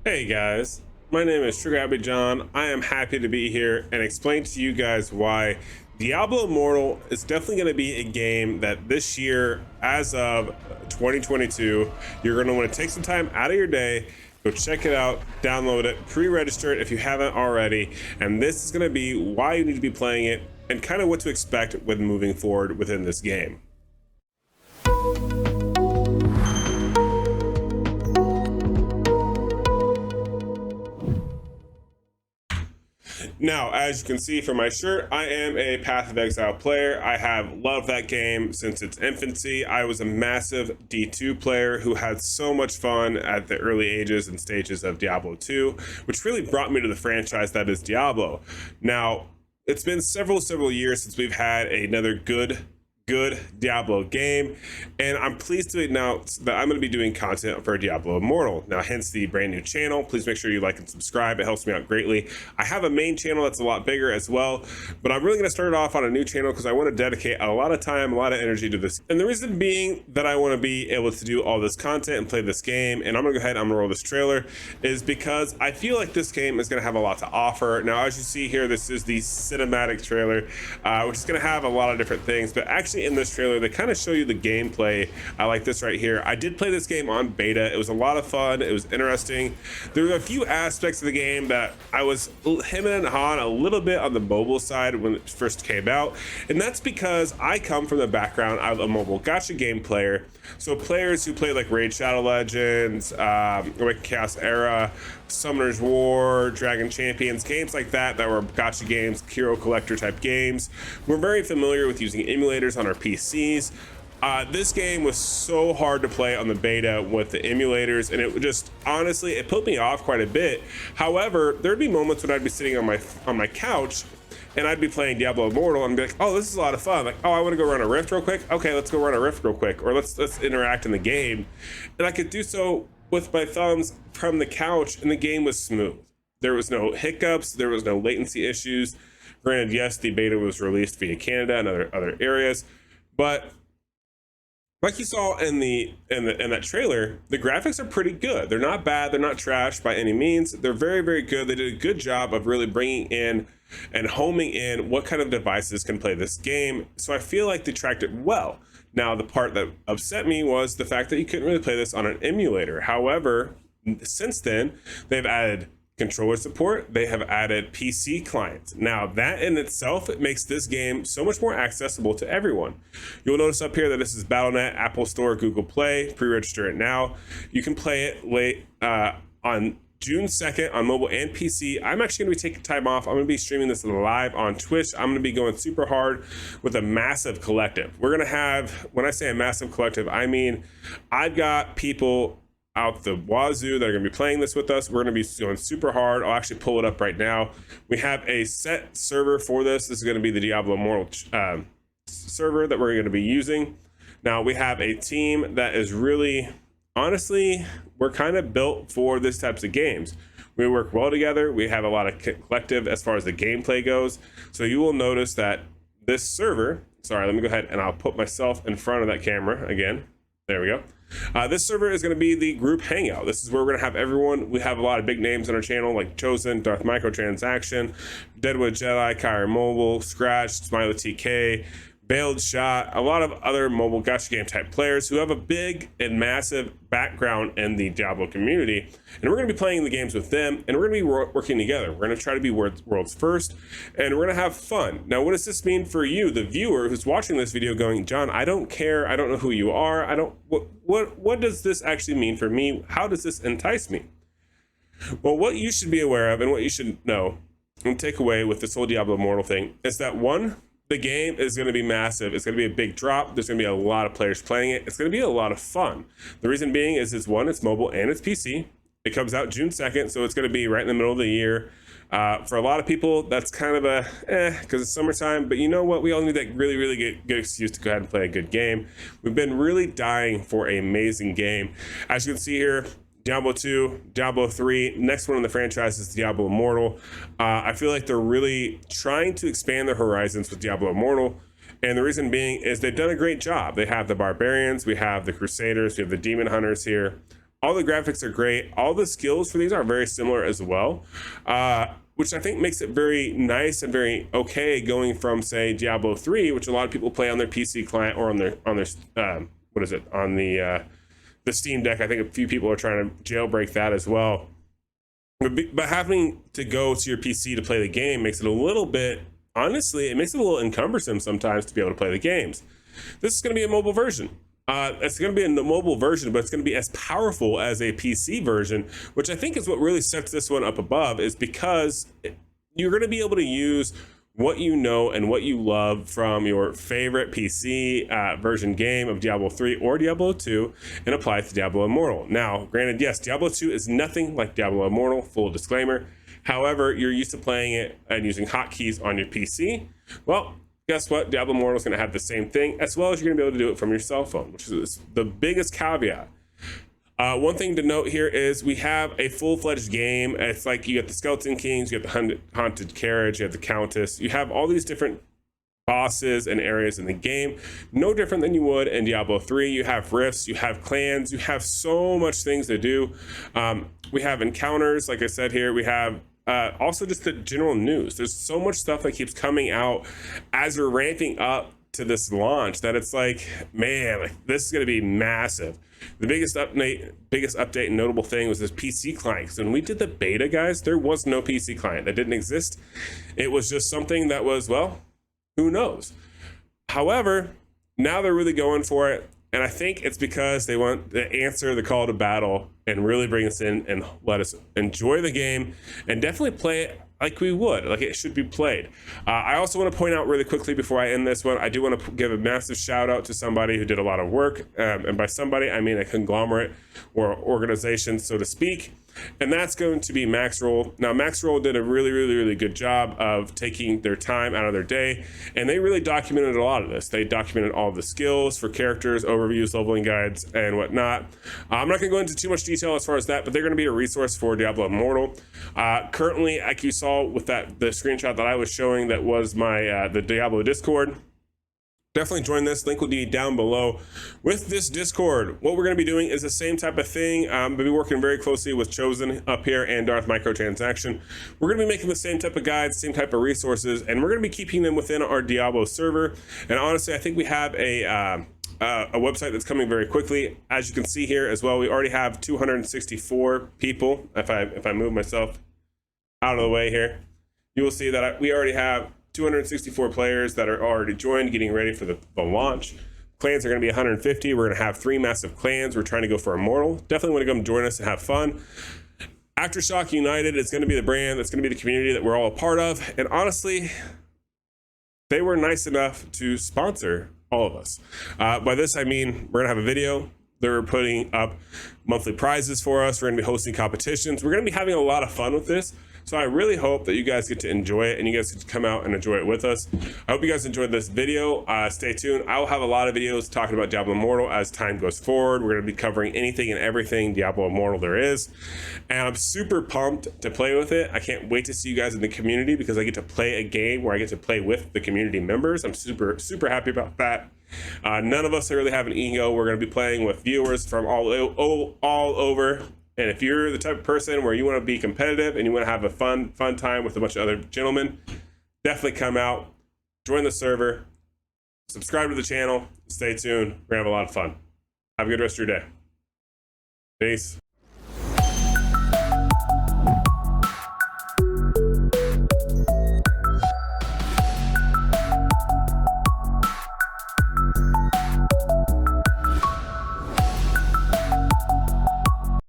Hey guys, my name is Trigger John. I am happy to be here and explain to you guys why Diablo Immortal is definitely going to be a game that this year, as of 2022, you're going to want to take some time out of your day, go check it out, download it, pre-register it if you haven't already, and this is going to be why you need to be playing it and kind of what to expect when moving forward within this game. Now, as you can see from my shirt, I am a Path of Exile player. I have loved that game since its infancy. I was a massive D2 player who had so much fun at the early ages and stages of Diablo 2, which really brought me to the franchise that is Diablo. Now, it's been several years since we've had another good Diablo game, and I'm pleased to announce that I'm going to be doing content for Diablo Immortal. Now, hence the brand new channel. Please make sure you like and subscribe. It helps me out greatly. I have a main channel that's a lot bigger as well, but I'm really going to start it off on a new channel because I want to dedicate a lot of time, a lot of energy to this. And the reason being that I want to be able to do all this content and play this game, and I'm going to go ahead and I'm going to roll this trailer, is because I feel like this game is going to have a lot to offer. Now, as you see here, this is the cinematic trailer, which is going to have a lot of different things, but actually in this trailer they kind of show you the gameplay. I like this right here. I did play this game on beta. It was a lot of fun. It was interesting. There were a few aspects of the game that I was hemming and hawing a little bit on the mobile side when it first came out, and that's because I come from the background of a mobile gacha game player. So players who play like Raid Shadow Legends, Wicked Chaos Era, Summoner's War, Dragon Champions, games like that were gacha games, hero collector type games. We're very familiar with using emulators on our PCs. This game was so hard to play on the beta with the emulators, and it just honestly it put me off quite a bit. However, there'd be moments when I'd be sitting on my couch and I'd be playing Diablo Immortal and be like, oh, this is a lot of fun. Like, oh, I want to go run a rift real quick. Okay, let's go run a rift real quick, or let's interact in the game. And I could do so with my thumbs from the couch, and the game was smooth. There was no hiccups, there was no latency issues. Granted, yes, the beta was released via Canada and other areas, but like you saw in that trailer, the graphics are pretty good. They're not bad, they're not trash by any means. They're very good. They did a good job of really bringing in and homing in what kind of devices can play this game. So I feel like they tracked it well. Now, the part that upset me was the fact that you couldn't really play this on an emulator. However, since then, they've added controller support, they have added PC clients. Now, that in itself, it makes this game so much more accessible to everyone. You'll notice up here that this is Battle.net, Apple Store, Google Play. Pre-register it now. You can play it late on June 2nd on mobile and PC. I'm actually going to be taking time off. I'm going to be streaming this live on Twitch. I'm going to be going super hard with a massive collective. We're going to have, when I say a massive collective, I mean I've got people out the wazoo that are going to be playing this with us. We're going to be going super hard. I'll actually pull it up right now. We have a set server for this. This is going to be the Diablo Immortal server that we're going to be using. Now, we have a team that is really, honestly, we're kind of built for this types of games. We work well together. We have a lot of collective as far as the gameplay goes. So you will notice that this server, sorry, let me go ahead and I'll put myself in front of that camera again. There we go. This server is going to be the group hangout. This is where we're going to have everyone. We have a lot of big names on our channel like Chosen, Darth Microtransaction, Deadwood Jedi, Kyrie Mobile, Scratch, Smiley TK, Veiled Shot, a lot of other mobile gacha game type players who have a big and massive background in the Diablo community. And we're going to be playing the games with them, and we're going to be working together. We're going to try to be world's first, and we're going to have fun. Now, what does this mean for you, the viewer who's watching this video going, John, I don't care. I don't know who you are. What does this actually mean for me? How does this entice me? Well, what you should be aware of and what you should know and take away with this whole Diablo Immortal thing is that, one, the game is going to be massive. It's going to be a big drop. There's going to be a lot of players playing it. It's going to be a lot of fun. The reason being is one, it's mobile and it's PC. It comes out June 2nd, so it's going to be right in the middle of the year. For a lot of people, that's kind of a because it's summertime. But you know what? We all need that really good excuse to go ahead and play a good game. We've been really dying for an amazing game. As you can see here, Diablo 2, Diablo 3, next one in the franchise is Diablo Immortal. I feel like they're really trying to expand their horizons with Diablo Immortal. And the reason being is they've done a great job. They have the Barbarians, we have the Crusaders, we have the Demon Hunters here. All the graphics are great. All the skills for these are very similar as well, which I think makes it very nice and very okay going from, say, Diablo 3, which a lot of people play on their PC client or on their what is it, on the Steam Deck. I think a few people are trying to jailbreak that as well. But having to go to your PC to play the game makes it a little bit, honestly, it makes it a little encumbersome sometimes to be able to play the games. This is going to be a mobile version. It's going to be a mobile version, but it's going to be as powerful as a PC version, which I think is what really sets this one up above, is because you're going to be able to use what you know and what you love from your favorite PC version game of Diablo 3 or Diablo 2 and apply it to Diablo Immortal. Now, granted, yes, Diablo 2 is nothing like Diablo Immortal, full disclaimer. However, you're used to playing it and using hotkeys on your PC. Well, guess what? Diablo Immortal is going to have the same thing, as well as you're going to be able to do it from your cell phone, which is the biggest caveat. One thing to note here is we have a full-fledged game. It's like you got the Skeleton Kings, you have the Haunted Carriage, you have the Countess. You have all these different bosses and areas in the game, no different than you would in Diablo 3. You have rifts, you have clans, you have so much things to do. We have encounters, like I said here. We have also just the general news. There's so much stuff that keeps coming out as we're ramping up to this launch that it's like, man, like, this is going to be massive. The biggest update and notable thing was this PC client. Because when we did the beta, guys, there was no PC client. That didn't exist. It was just something that was, well, who knows? However, now they're really going for it. And I think it's because they want to answer the call to battle and really bring us in and let us enjoy the game and definitely play it like we would, like it should be played. I also want to point out really quickly before I end this one, I do want to give a massive shout out to somebody who did a lot of work. And by somebody, I mean a conglomerate or organization, so to speak. And that's going to be Maxroll. Now, Maxroll did a really good job of taking their time out of their day, and they really documented a lot of this. They documented all the skills for characters, overviews, leveling guides, and whatnot. I'm not going to go into too much detail as far as that, but they're going to be a resource for Diablo Immortal. Currently, like you saw with the screenshot that I was showing, that was my the Diablo Discord. Definitely join this. Link will be down below. With this Discord, what we're going to be doing is the same type of thing. We'll be working very closely with Chosen up here and Darth Microtransaction. We're going to be making the same type of guides, same type of resources, and we're going to be keeping them within our Diablo server. And honestly, I think we have a website that's coming very quickly. As you can see here as well, we already have 264 people. If I move myself out of the way here, you will see that we already have 264 players that are already joined, getting ready for the launch. Clans are going to be 150. We're going to have 3 massive clans. We're trying to go for Immortal. Definitely want to come join us and have fun. Aftershock United is going to be the brand. That's going to be the community that we're all a part of. And honestly, they were nice enough to sponsor all of us. By this, I mean, we're going to have a video. They're putting up monthly prizes for us. We're going to be hosting competitions. We're going to be having a lot of fun with this. So I really hope that you guys get to enjoy it and you guys get to come out and enjoy it with us. I hope you guys enjoyed this video. Stay tuned. I will have a lot of videos talking about Diablo Immortal as time goes forward. We're going to be covering anything and everything Diablo Immortal there is. And I'm super pumped to play with it. I can't wait to see you guys in the community because I get to play a game where I get to play with the community members. I'm super happy about that. None of us really have an ego. We're going to be playing with viewers from all over. And if you're the type of person where you want to be competitive and you want to have a fun time with a bunch of other gentlemen, definitely come out, join the server, subscribe to the channel, stay tuned. We're going to have a lot of fun. Have a good rest of your day. Peace.